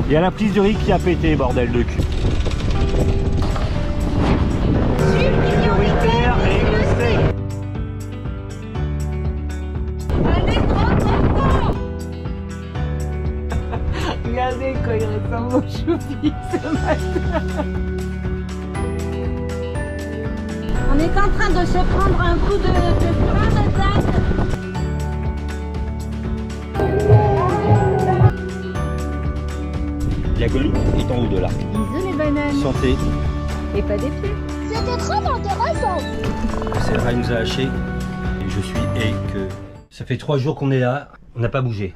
Il y a la prise de riz qui a pété, bordel de cul. Prioritaire et le steak. Allez, trop content. Regardez quand il ressemble au choupi ce matin. On est en train de se prendre un coup de plein de dates. La colline est en haut de l'arc. Bisous les bananes. Santé. Et pas des pieds. C'était très intéressant. C'est vrai, il nous a lâché. Et je suis que. Ça fait 3 jours qu'on est là, on n'a pas bougé.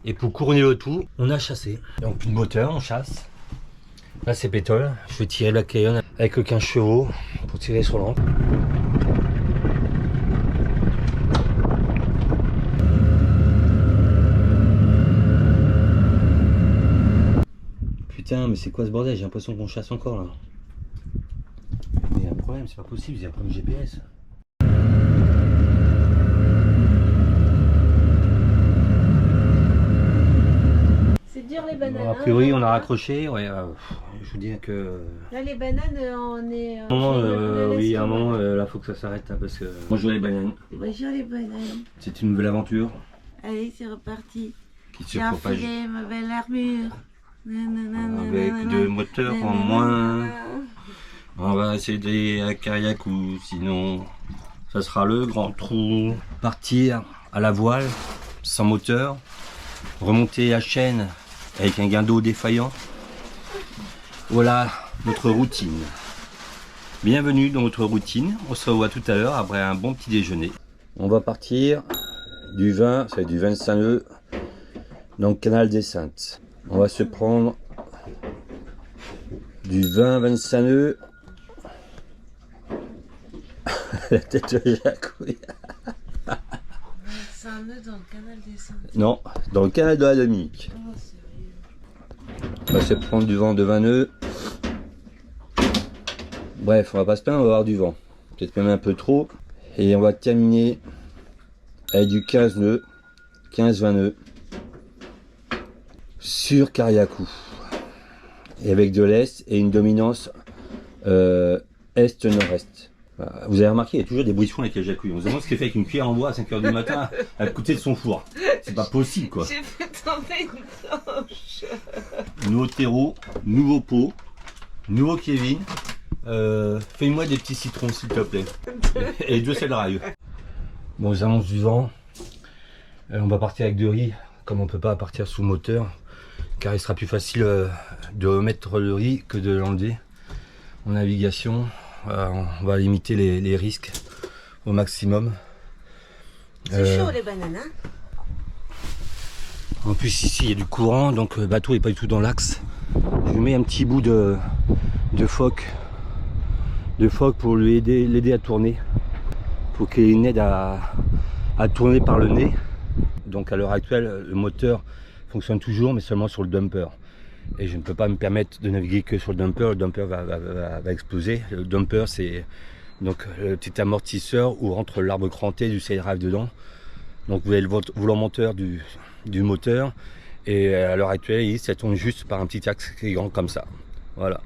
Et pour couronner le tout, on a chassé. Donc plus de moteur, on chasse. Là c'est pétole. Je vais tirer la Cayenne avec le 15 chevaux pour tirer sur l'encre. Putain, mais c'est quoi ce bordel? J'ai l'impression qu'on chasse encore là. Mais il y a un problème, c'est pas possible, il y a un problème GPS. C'est dur les bananes. Bon, a priori, on a raccroché. Ouais, je vous dis que. Là les bananes, on est. À un moment, oui, à un moment, là, faut que ça s'arrête parce que. Moi, je veux les bananes. Bonjour les bananes. C'est une nouvelle aventure Allez, c'est reparti. qui se J'ai propage enfilé ma belle armure. avec deux moteurs en moins. On va essayer à Kariakou, sinon ça sera le grand trou. Partir à la voile, sans moteur, remonter la chaîne avec un guindeau défaillant. Voilà notre routine. Bienvenue dans notre routine. On se revoit tout à l'heure après un bon petit déjeuner. On va partir du 20, ça va être du 25 nœuds dans le canal des Saintes. On va se prendre du 20-25 nœuds. La tête de Jacouille. C'est un nœud dans le canal des Saintes. Non, dans le canal de la Dominique. Oh, sérieux. On va se prendre du vent de 20 nœuds. Bref, on va pas se plaindre, on va avoir du vent. Peut-être même un peu trop. Et on va terminer avec du 15 nœuds, 15-20 nœuds sur Kariakou. Et avec de l'est et une dominance est-nord-est. Vous avez remarqué, il y a toujours des bruits de fond avec les jacouilles. On se demande ce qu'il fait avec une cuillère en bois à 5 h du matin à côté de son four. C'est pas possible quoi. J'ai fait tomber une planche. Nouveau terreau, nouveau pot, nouveau Kevin. Fais-moi des petits citrons s'il te plaît. Et 2 sel rail. Bon, ils annoncent du vent. On va partir avec de riz, comme on peut pas partir sous moteur. Car il sera plus facile de remettre le riz que de l'enlever en navigation. On va limiter les risques au maximum. C'est chaud les bananes, hein? En plus ici il y a du courant, donc le bateau est pas du tout dans l'axe. Je lui mets un petit bout de phoque pour l'aider à tourner. Pour qu'il ait une aide à tourner par le nez. Donc à l'heure actuelle le moteur fonctionne toujours mais seulement sur le dumper. Et je ne peux pas me permettre de naviguer que sur le dumper va exploser. Le dumper c'est donc le petit amortisseur où rentre l'arbre cranté du sail drive dedans. Donc vous avez le volant monteur du moteur et à l'heure actuelle ça tourne juste par un petit axe qui est grand comme ça. Voilà.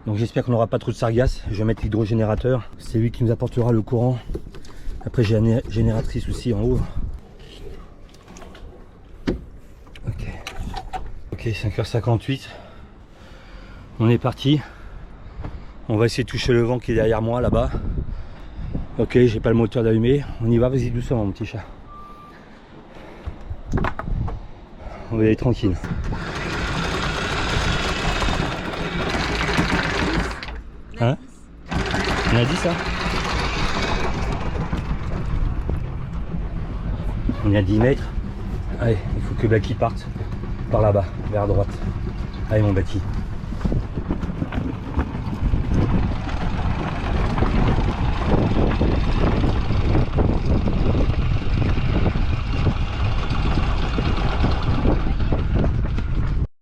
Donc j'espère qu'on n'aura pas trop de sargasses. Je vais mettre l'hydrogénérateur. C'est lui qui nous apportera le courant. Après j'ai une génératrice aussi en haut. Ok, 5h58. On est parti. On va essayer de toucher le vent qui est derrière moi là-bas. Ok, j'ai pas le moteur d'allumer. On y va, vas-y doucement mon petit chat. On va y aller tranquille. Hein? On a dit ça? On est à 10 mètres. Allez, il faut que Blacky parte par là-bas, vers droite. Allez mon Blacky.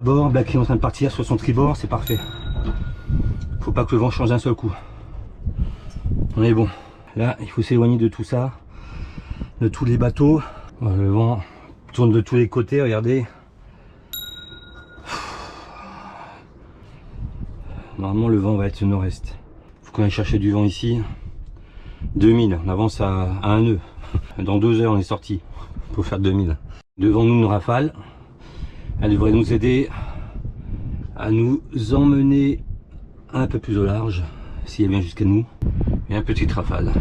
Bon, Blacky est en train de partir sur son tribord, c'est parfait. Faut pas que le vent change d'un seul coup. On est bon. Là, il faut s'éloigner de tout ça, de tous les bateaux. Le vent tourne de tous les côtés, regardez. Normalement le vent va être nord-est. Faut qu'on aille chercher du vent ici. 2000, on avance à 1 nœud. Dans 2 heures on est sorti pour faire 2000. Devant nous une rafale. Elle devrait nous aider à nous emmener un peu plus au large, s'il y a bien jusqu'à nous. Et une petite rafale.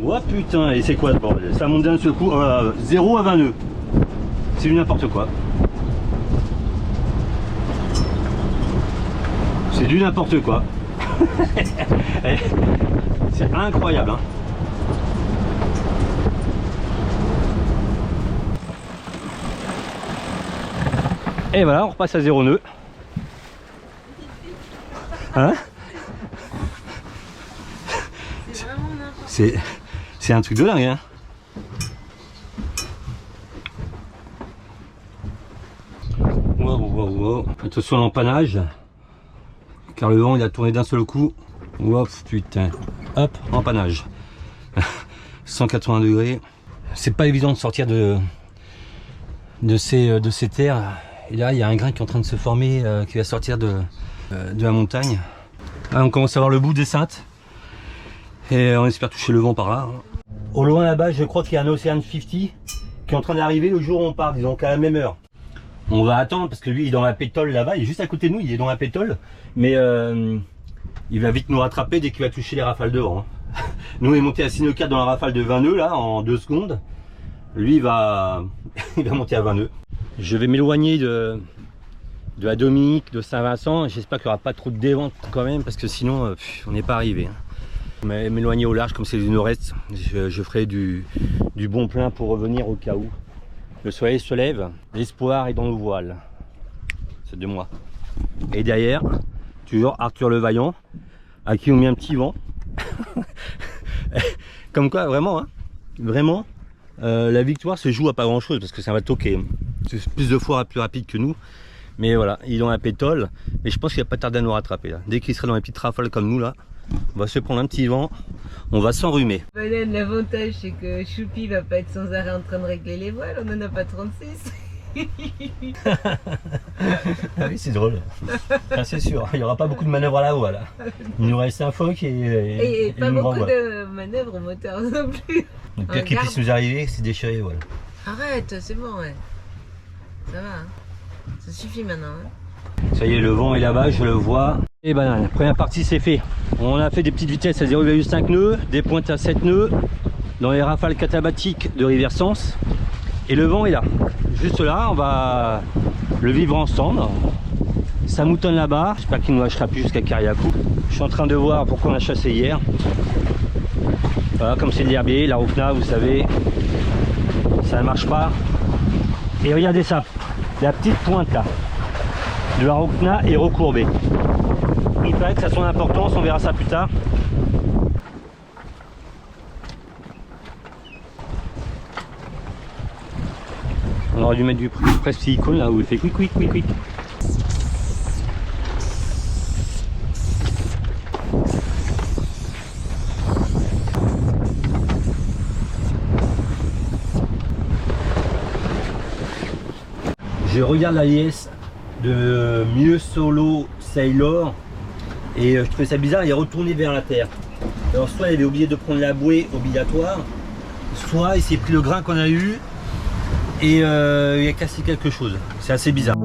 Oh putain, et c'est quoi ce bordel? Ça monte d'un seul coup, 0 à 20 nœuds. C'est du n'importe quoi. C'est du n'importe quoi. C'est incroyable, hein. Et voilà, on repasse à 0 nœud. Hein? C'est un truc de dingue, hein. Wow. Attention à l'empannage, car le vent il a tourné d'un seul coup. Wow, putain. Hop, empannage. 180 degrés. C'est pas évident de sortir de ces terres. Et là, il y a un grain qui est en train de se former, qui va sortir de la montagne. Là, on commence à voir le bout des Saintes. Et on espère toucher le vent par là. Au loin là-bas, je crois qu'il y a un Ocean 50 qui est en train d'arriver le jour où on part, disons qu'à la même heure. On va attendre parce que lui il est dans la pétole là-bas, il est juste à côté de nous, il est dans la pétole. Mais il va vite nous rattraper dès qu'il va toucher les rafales de vent. Nous on est monté à 6 nœuds 4 dans la rafale de 20 nœuds là en 2 secondes. Lui il va monter à 20 nœuds. Je vais m'éloigner de la Dominique, de Saint-Vincent. J'espère qu'il n'y aura pas trop de dévente quand même parce que sinon on n'est pas arrivé. M'éloigner au large comme c'est du nord-est, je ferai du bon plein pour revenir au cas où. Le soleil se lève, l'espoir est dans nos voiles. C'est de moi. Et derrière, toujours Arthur le Vaillant, à qui on met un petit vent. Comme quoi, vraiment, hein, vraiment, la victoire se joue à pas grand chose parce que c'est un bateau qui est plus de fois plus rapide que nous. Mais voilà, il est dans la pétole, mais je pense qu'il va pas tarder à nous rattraper là. Dès qu'il sera dans les petites rafales comme nous là, on va se prendre un petit vent, on va s'enrhumer. L'avantage c'est que Choupi va pas être sans arrêt en train de régler les voiles, on en a pas 36. Ah oui, c'est drôle. Ah, c'est sûr, il n'y aura pas beaucoup de manœuvres à la voile. Il nous reste un phoque et pas une beaucoup grand de manœuvres au moteur non plus. Le pire qui puisse nous arriver, c'est déchirer les voiles. Arrête, c'est bon, ouais. Ça va, hein. Ça suffit maintenant. Hein. Ça y est, le vent est là-bas, je le vois. Et ben, la première partie c'est fait. On a fait des petites vitesses à 0,5 nœuds, des pointes à 7 nœuds, dans les rafales catabatiques de Rivière Sens. Et le vent est là. Juste là, on va le vivre ensemble. Ça moutonne là-bas. J'espère qu'il ne nous lâchera plus jusqu'à Cariacou. Je suis en train de voir pourquoi on a chassé hier. Voilà, comme c'est de l'herbier, la Rouquena, vous savez, ça ne marche pas. Et regardez ça, la petite pointe là de la Rouquena est recourbée. Il paraît que ça a son importance, on verra ça plus tard. On aurait dû mettre du presse silicone là où il fait quick quick quick quick. Je regarde la liesse de Mieux Solo Sailor et je trouvais ça bizarre, il est retourné vers la terre. Alors soit il avait oublié de prendre la bouée obligatoire, soit il s'est pris le grain qu'on a eu et il a cassé quelque chose. C'est assez bizarre.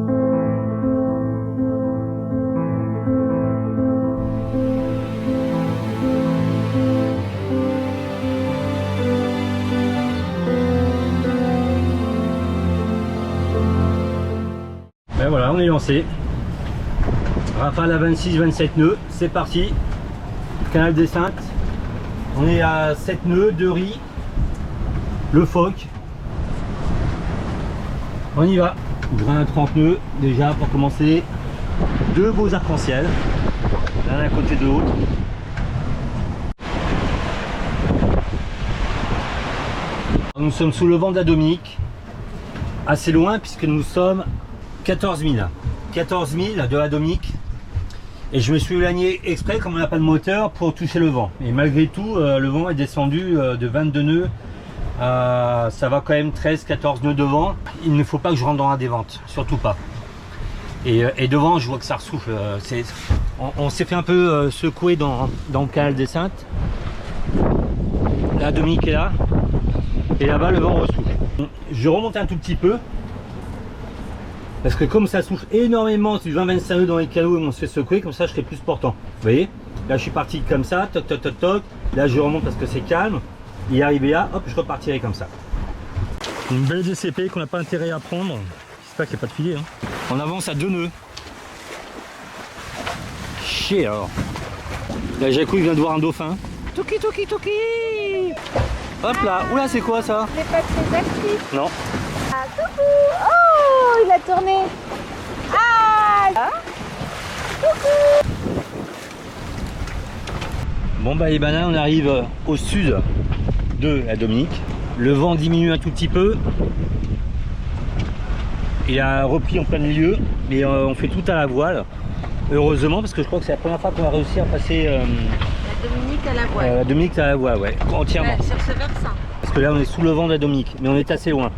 Ben voilà, on est lancé. Rafale à 26-27 nœuds, c'est parti. Canal des Saintes. On est à 7 nœuds, de riz, le phoque. On y va. Grain à 30 nœuds déjà pour commencer. Deux beaux arcs-en-ciel, l'un à côté de l'autre. Nous sommes sous le vent de la Dominique, assez loin puisque nous sommes 14 000. 14 000 de la Dominique. Et je me suis éloigné exprès comme on n'a pas de moteur pour toucher le vent. Et malgré tout, le vent est descendu de 22 nœuds. Ça va quand même 13-14 nœuds de vent. Il ne faut pas que je rentre dans la dévente, surtout pas. Et devant, je vois que ça ressouffle. On s'est fait un peu secouer dans le canal des Saintes. Là, Dominique est là. Et là-bas, le vent ressouffle. Je remonte un tout petit peu. Parce que comme ça souffle énormément, c'est du 20-25 nœuds dans les canots et on se fait secouer, comme ça je serai plus portant. Vous voyez? Là je suis parti comme ça, toc toc toc toc. Là je remonte parce que c'est calme. Et arrivé là, hop, je repartirai comme ça. Une belle DCP qu'on n'a pas intérêt à prendre. J'espère qu'il n'y a pas de filet. Hein. On avance à 2 nœuds. Chier alors. Là Jacou il vient de voir un dauphin. Toki toki toki. Hop là, oula c'est quoi ça? Il n'est pas très actif. Non. Ah, coucou. Oh, il a tourné. Ah, coucou. Bon bah les bananes, on arrive au sud de la Dominique. Le vent diminue un tout petit peu. Il a repris en plein milieu, mais on fait tout à la voile. Heureusement, parce que je crois que c'est la première fois qu'on va réussir à passer La Dominique à la voile. la Dominique à la voile, ouais, entièrement. Ouais, sur ce versant. Parce que là on est sous le vent de la Dominique, mais on est assez loin.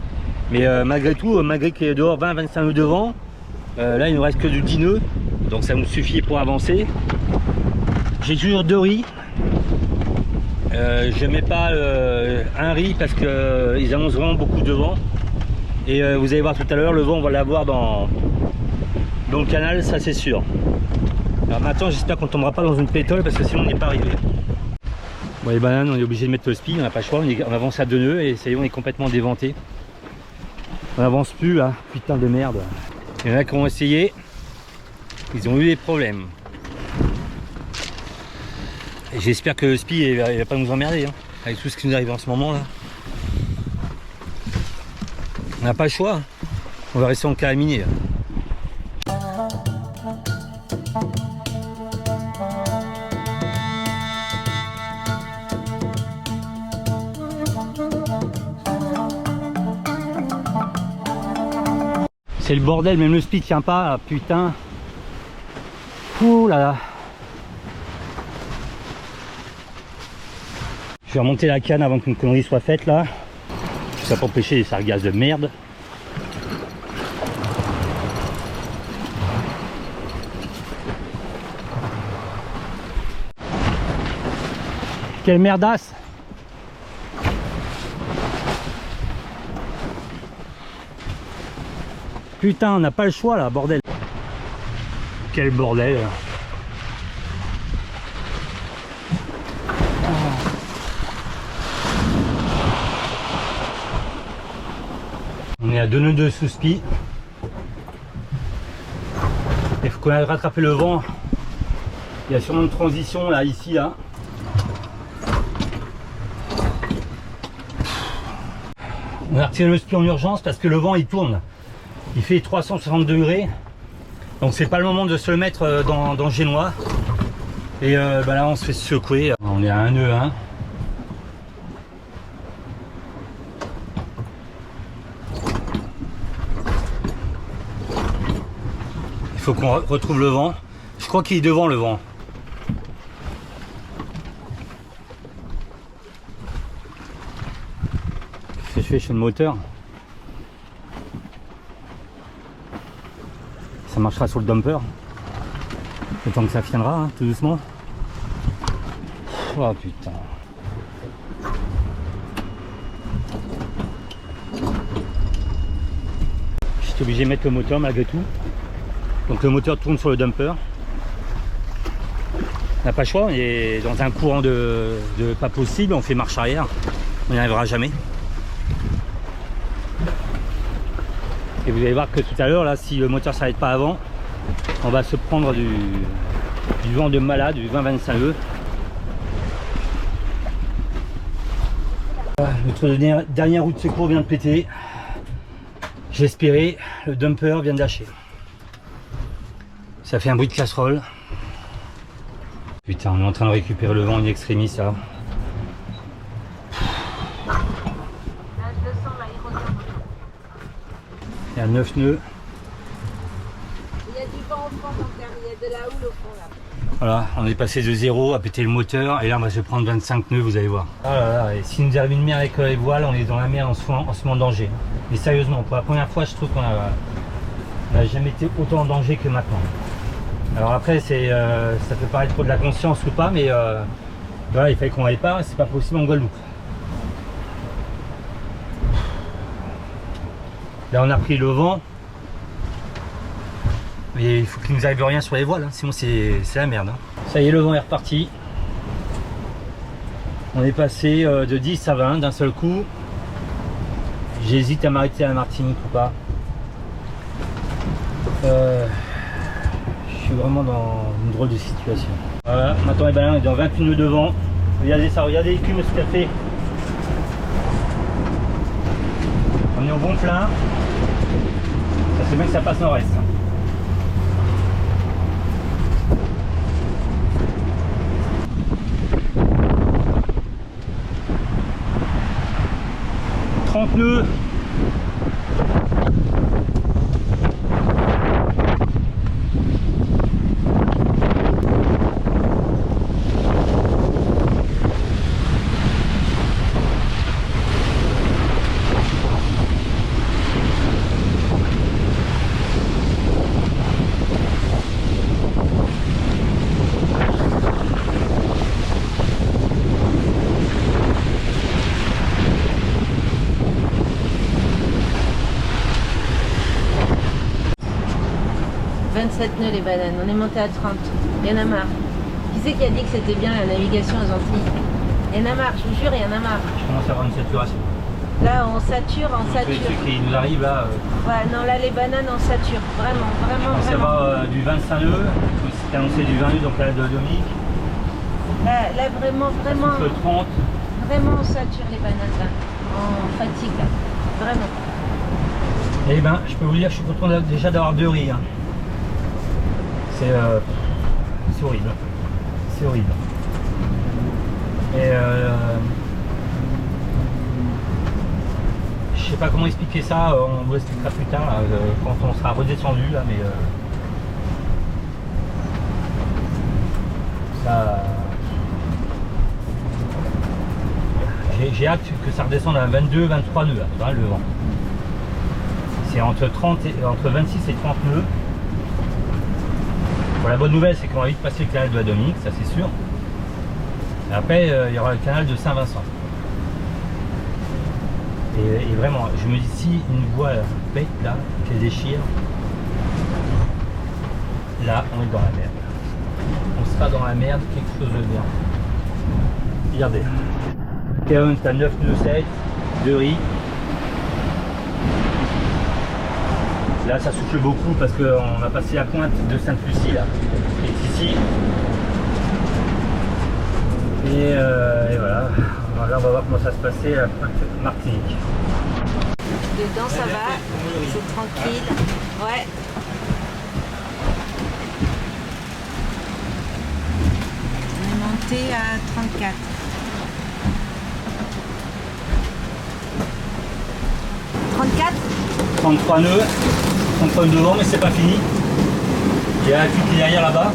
Mais malgré tout, malgré qu'il y ait dehors 20-25 nœuds de vent, là il ne nous reste que du 10 nœuds, donc ça nous suffit pour avancer. J'ai toujours 2 riz. Je mets pas un riz parce qu'ils annoncent vraiment beaucoup de vent. Et vous allez voir tout à l'heure, le vent on va l'avoir dans le canal, ça c'est sûr. Alors maintenant j'espère qu'on tombera pas dans une pétole parce que sinon on n'est pas arrivé. Bon les bananes, on est obligé de mettre le speed, on n'a pas le choix, on avance à 2 nœuds et ça y est, on est complètement déventé. On n'avance plus là, putain de merde. Il y en a qui ont essayé, ils ont eu des problèmes. Et j'espère que le spi il va pas nous emmerder hein, avec tout ce qui nous arrive en ce moment là. On n'a pas le choix, on va rester en carabinier. C'est le bordel, même le speed tient pas, là, putain. Ouh là là. Je vais remonter la canne avant qu'une connerie soit faite là. Ça pour empêcher les sargasses de merde. Quelle merdasse! Putain, on n'a pas le choix là, bordel. Quel bordel. On est à 2 nœuds de sous-spi. Il faut qu'on aille rattraper le vent. Il y a sûrement une transition là, ici, là. On a retiré le spi en urgence parce que le vent il tourne. Il fait 360 degrés. Donc c'est pas le moment de se le mettre dans le génois. Et bah là on se fait secouer. On est à 1 nœud 1. Il faut qu'on retrouve le vent. Je crois qu'il est devant le vent. Qu'est-ce que je fais chez le moteur? Ça marchera sur le dumper. Le temps que ça viendra, hein, tout doucement. Oh putain. J'étais obligé de mettre le moteur malgré tout. Donc le moteur tourne sur le dumper. On n'a pas le choix, on est dans un courant de pas possible, on fait marche arrière. On n'y arrivera jamais. Et vous allez voir que tout à l'heure, là, si le moteur ne s'arrête pas avant, on va se prendre du vent de malade, du 20-25 nœuds. Notre dernière roue de secours vient de péter. J'espérais, le dumper vient de lâcher. Ça fait un bruit de casserole. Putain, on est en train de récupérer le vent in extremis, ça. Il y a 9 nœuds. Il y a du vent au fond, donc il y a de la houle au fond là. Voilà, on est passé de 0 à péter le moteur et là on va se prendre 25 nœuds, vous allez voir. Ah là là, et si nous arrive une mer avec les voiles, on est dans la mer, on se met en danger. Mais sérieusement, pour la première fois, je trouve qu'on n'a jamais été autant en danger que maintenant. Alors après, ça peut paraître trop de la conscience ou pas, mais voilà, il fallait qu'on aille pas, c'est pas possible en Guadeloupe. Là, on a pris le vent, mais il faut qu'il nous arrive rien sur les voiles, hein, sinon c'est la merde. Hein. Ça y est, le vent est reparti. On est passé de 10 à 20 d'un seul coup. J'hésite à m'arrêter à la Martinique ou pas. Je suis vraiment dans une drôle de situation. Voilà, maintenant on est dans 28 nœuds de vent. Regardez ça, regardez l'écume ce qu'elle fait. On est au bon plein. Ça c'est bien que ça passe nord-est. Hein. Nœuds. Nœuds les bananes, on est monté à 30, il y en a marre. Qui c'est qui a dit que c'était bien la navigation aux Antilles? Il y en a marre, je vous jure, il y en a marre. Je commence à avoir une saturation. Là on sature, on sature. Ce qui nous arrive là. Ouais, non là les bananes on sature, vraiment, vraiment, ça vraiment. va du 25 nœuds, c'était annoncé du 20 nœuds donc là de Dominique. Là vraiment, vraiment. Ça 30. Vraiment on sature les bananes là, en fatigue là, vraiment. Eh ben, je peux vous dire, je suis content déjà d'avoir 2 riz. Hein. C'est horrible. C'est horrible. Et je sais pas comment expliquer ça, on vous expliquera plus tard là, quand on sera redescendu là, mais ça. J'ai hâte que ça redescende à 22, 23 nœuds là, le vent. C'est entre 26 et 30 nœuds. Bon, la bonne nouvelle, c'est qu'on va vite passer le canal de la Dominique, ça c'est sûr. Et après, il y aura le canal de Saint-Vincent. Et vraiment, je me dis, si une voile pète là, qu'elle déchire, là, on est dans la merde. On sera dans la merde, quelque chose de bien. Regardez. Théon, t'as 9 nœuds 7, 2 riz. Là ça souffle beaucoup parce qu'on a passé la pointe de Sainte-Lucie là, qui est ici. Et voilà. Là on va voir comment ça se passait à Martinique. Dedans ça va, c'est tranquille. Ouais. On est monté à 34. 34 33 nœuds, 33 nœuds devant, mais c'est pas fini. Il y a la fuite qui est derrière là-bas.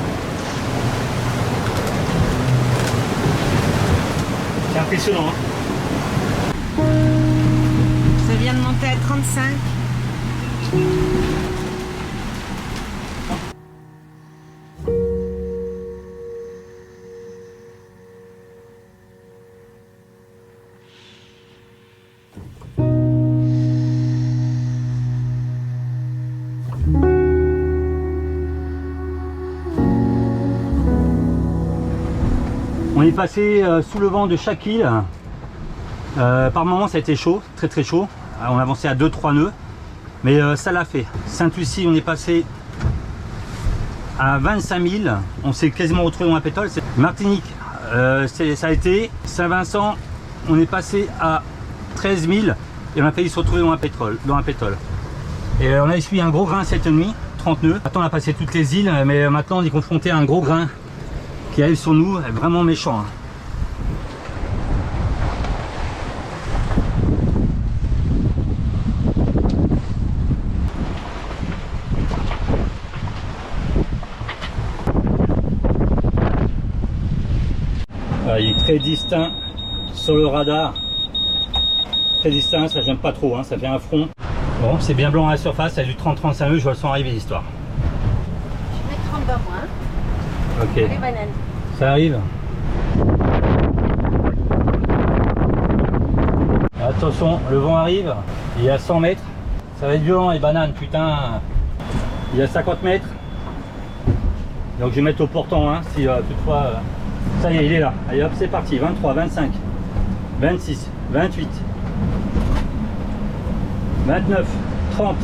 C'est impressionnant. Hein. Ça vient de monter à 35. On est passé sous le vent de chaque île. Par moments ça a été chaud, très très chaud. On a avancé à 2-3 nœuds, mais ça l'a fait. Sainte-Lucie, on est passé à 25 000. On s'est quasiment retrouvé dans la pétole. Martinique, ça a été. Saint-Vincent, on est passé à 13 000 et on a failli se retrouver dans la pétole. Et on a essuyé un gros grain cette nuit, 30 nœuds. Maintenant on a passé toutes les îles, mais maintenant on est confronté à un gros grain qui arrive sur nous, est vraiment méchant. Hein. Il est très distinct sur le radar, très distinct, ça j'aime pas trop, hein, ça fait un front. Bon, c'est bien blanc à la surface, ça a du 30-35 nœuds, je vois le son arriver l'histoire. Je vais mettre en pas moi. Hein. Ok, Les bananes. ça arrive. Attention, le vent arrive, il est à 100 mètres. Ça va être violent les bananes, putain. Il y a 50 mètres. Donc je vais mettre au portant, hein, si toutefois... ça y est, il est là. Allez hop, c'est parti. 23, 25, 26, 28, 29, 30,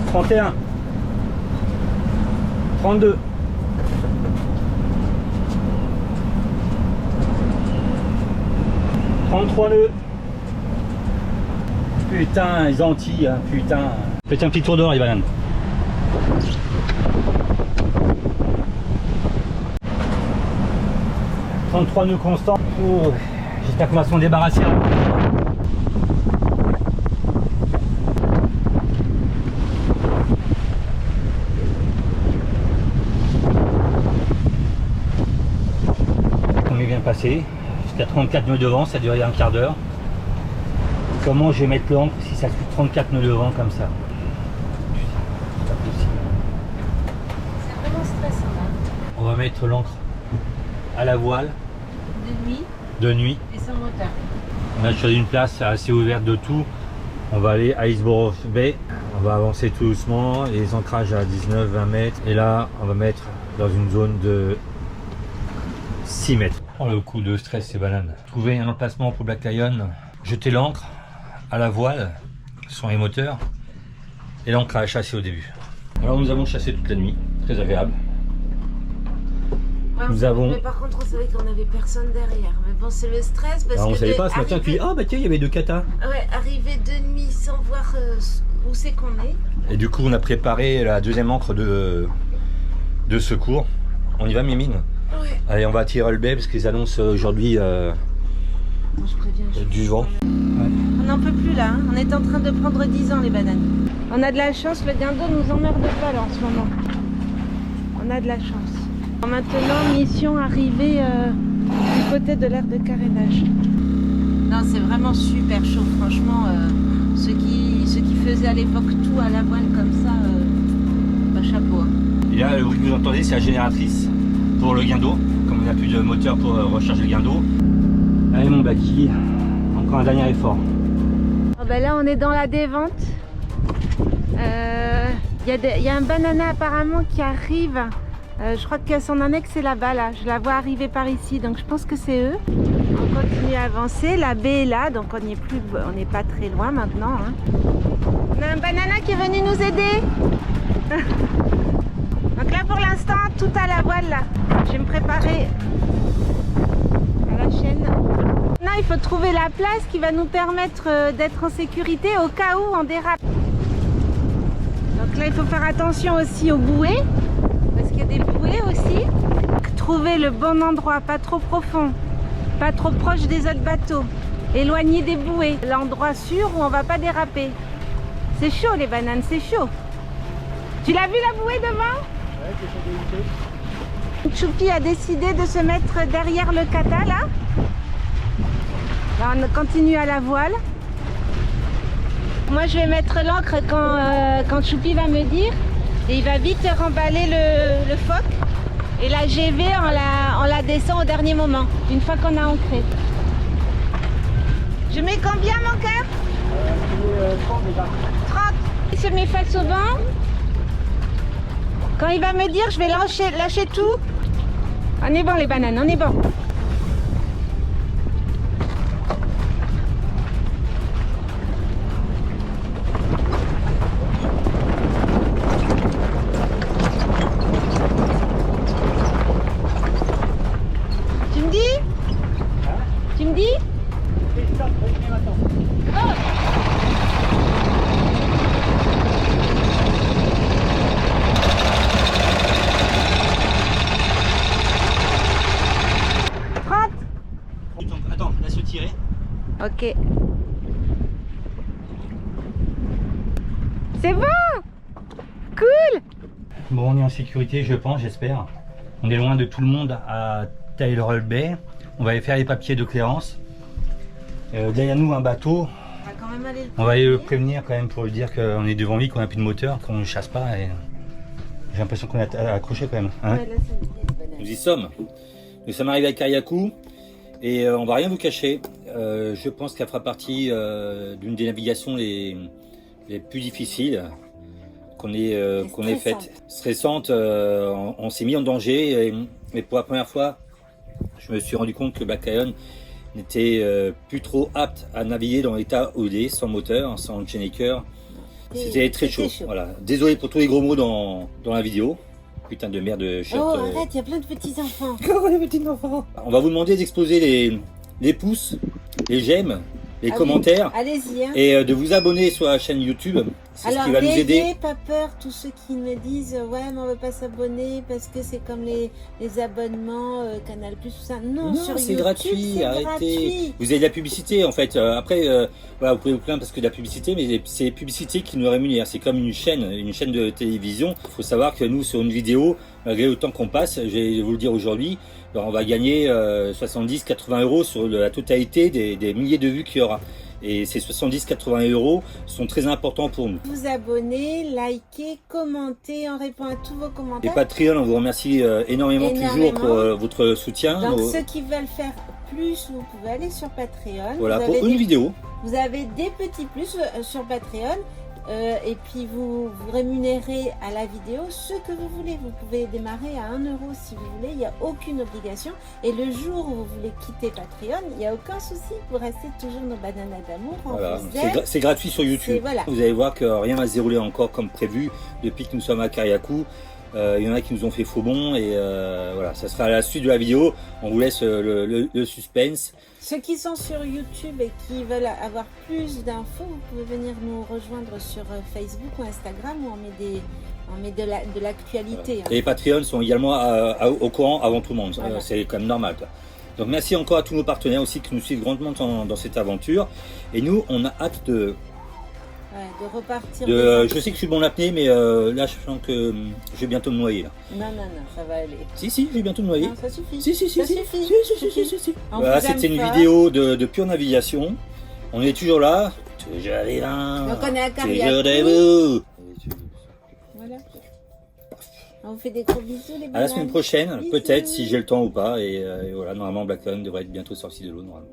31, 32. 33 nœuds. Putain, les Antilles, hein, putain. Faites un petit tour dehors les bananes. « 33 nœuds constants. Oh, j'espère qu'on va s'en débarrasser. On est bien passé. Jusqu'à 34 nœuds de vent, ça a duré un quart d'heure. Comment je vais mettre l'ancre si ça fait 34 nœuds de vent comme ça? C'est pas possible. C'est vraiment stressant là. On va mettre l'ancre à la voile De nuit de nuit. et sans moteur. On a choisi une place assez ouverte de tout. On va aller à Hillsborough Bay. On va avancer tout doucement. Les ancrages à 19-20 mètres. Et là, on va mettre dans une zone de 6 mètres. Oh, le coup de stress, ces bananes. Trouver un emplacement pour Black Lion. Jeter l'ancre à la voile sur les moteurs. Et l'ancre à chasser au début. Alors nous avons chassé toute la nuit. Très agréable. Ouais, Nous avons... Mais par contre, on savait qu'on avait personne derrière. Mais bon, c'est le stress parce Alors, on que. savait pas ce matin, puis ah bah tiens, il y avait 2 katas. Ouais, arriver de nuit sans voir où c'est qu'on est. Et du coup, on a préparé la deuxième ancre de secours. On y va, Mimine? Ouais. Allez, on va tirer le baie parce qu'ils annoncent aujourd'hui Attends, je préviens. du vent. Ouais. On n'en peut plus là. Hein. On est en train de prendre 10 ans les bananes. On a de la chance, le guindeau nous emmerde pas là en ce moment. On a de la chance. Maintenant, mission arrivée du côté de l'aire de carénage. Non, c'est vraiment super chaud, franchement. Ceux qui faisaient à l'époque tout à la voile comme ça, bah, chapeau. Hein. Et là, le bruit que vous entendez, c'est la génératrice pour le guindeau. Comme il n'y a plus de moteur pour recharger le guindeau. Allez, mon Baki, encore un dernier effort. Oh, bah là, on est dans la dévente. Il y a un banana apparemment qui arrive. Je crois que son annexe est là-bas, là. Je la vois arriver par ici, donc je pense que c'est eux. On continue à avancer. La baie est là, donc on n'est pas très loin maintenant. Hein. On a un banana qui est venu nous aider. Donc là, pour l'instant, tout à la voile, là. Je vais me préparer à la chaîne. Maintenant, il faut trouver la place qui va nous permettre d'être en sécurité au cas où on dérape. Donc là, il faut faire attention aussi aux bouées. Parce qu'il y a des bouées aussi. Trouver le bon endroit, pas trop profond, pas trop proche des autres bateaux, éloigné des bouées, l'endroit sûr où on va pas déraper. C'est chaud les bananes, c'est chaud. Tu l'as vu la bouée devant? Ouais, c'est Choupi a décidé de se mettre derrière le kata là. Là on continue à la voile. Moi je vais mettre l'ancre quand Choupi va me dire. Et il va vite remballer le phoque. Et la GV, on la descend au dernier moment, une fois qu'on a ancré. Je mets combien mon cœur 30 déjà. 30. Il se met face au vent. Quand il va me dire, je vais lâcher tout. On est bon les bananes, on est bon. Attends, laisse-le tirer. Ok. C'est bon. Cool. Bon, on est en sécurité, je pense, j'espère. On est loin de tout le monde à Taylor Bay. On va aller faire les papiers de clearance. Derrière nous, un bateau. On va quand même aller On va aller le prévenir quand même pour lui dire qu'on est devant lui, qu'on n'a plus de moteur, qu'on ne chasse pas. Et J'ai l'impression qu'on est accroché quand même. Hein. Ouais, là, ça me dit, les bananes. Nous y sommes. Nous sommes arrivés à Kariakou et on va rien vous cacher. Je pense qu'elle fera partie d'une des navigations les plus difficiles qu'on ait faites. Stressante, on s'est mis en danger, mais pour la première fois, je me suis rendu compte que Black Lion n'était plus trop apte à naviguer dans l'état OD, sans moteur, sans chainaker. C'était très chaud. Voilà. Désolé pour tous les gros mots dans la vidéo. Putain de merde de shot. Oh, arrête, il y a plein de petits enfants. Oh, les petits enfants. On va vous demander d'exploser les pouces, les j'aime, les commentaires. Oui. Allez-y. Hein. Et de vous abonner sur la chaîne YouTube. C'est ce qui va nous aider. N'ayez pas peur, tous ceux qui me disent ouais mais on veut pas s'abonner parce que c'est comme les abonnements Canal Plus, tout ça. Non, sur c'est YouTube, gratuit, arrêtez. Gratuit. Vous avez de la publicité en fait. Après, voilà, vous pouvez vous plaindre parce que de la publicité, mais c'est les publicités qui nous rémunèrent. C'est comme une chaîne de télévision. Il faut savoir que nous, sur une vidéo, malgré le temps qu'on passe, je vais vous le dire aujourd'hui, on va gagner 70-80 euros sur la totalité des milliers de vues qu'il y aura. Et ces 70-80 euros sont très importants pour nous. Vous abonnez, likez, commentez, on répond à tous vos Et commentaires. Patreon, on vous remercie énormément toujours pour votre soutien. Donc ceux qui veulent faire plus, vous pouvez aller sur Patreon. Voilà, vous pour avez une vidéo. Vous avez des petits plus sur Patreon. Et puis vous rémunérez à la vidéo ce que vous voulez. Vous pouvez démarrer à 1 € si vous voulez, il n'y a aucune obligation. Et le jour où vous voulez quitter Patreon, il n'y a aucun souci, vous restez toujours nos bananes d'amour. Voilà. C'est gratuit sur YouTube. Voilà. Vous allez voir que rien va se dérouler encore comme prévu depuis que nous sommes à Kariakou. Il y en a qui nous ont fait faux bond et voilà, ça sera à la suite de la vidéo. On vous laisse le suspense. Ceux qui sont sur YouTube et qui veulent avoir plus d'infos, vous pouvez venir nous rejoindre sur Facebook ou Instagram où on met de l'actualité. Voilà. Et les Patreons sont également au courant avant tout le monde. Voilà. C'est quand même normal, quoi. Donc merci encore à tous nos partenaires aussi qui nous suivent grandement dans cette aventure. Et nous, on a hâte de repartir. Je sais que je suis bon l'apnée, mais là je sens que je vais bientôt me noyer. Là. Non, ça va aller. Si, je vais bientôt me noyer. Non, ça suffit. Ça suffit. On voilà, vous aime c'était une fort. vidéo de pure navigation. On est toujours là. Toujours vivant. Donc on est à Toujours Kariakou. debout. Voilà. On vous fait des gros bisous les bananes. À la semaine prochaine, Bisous. peut-être si j'ai le temps ou pas. Et voilà, normalement Black Lion devrait être bientôt sorti de l'eau normalement.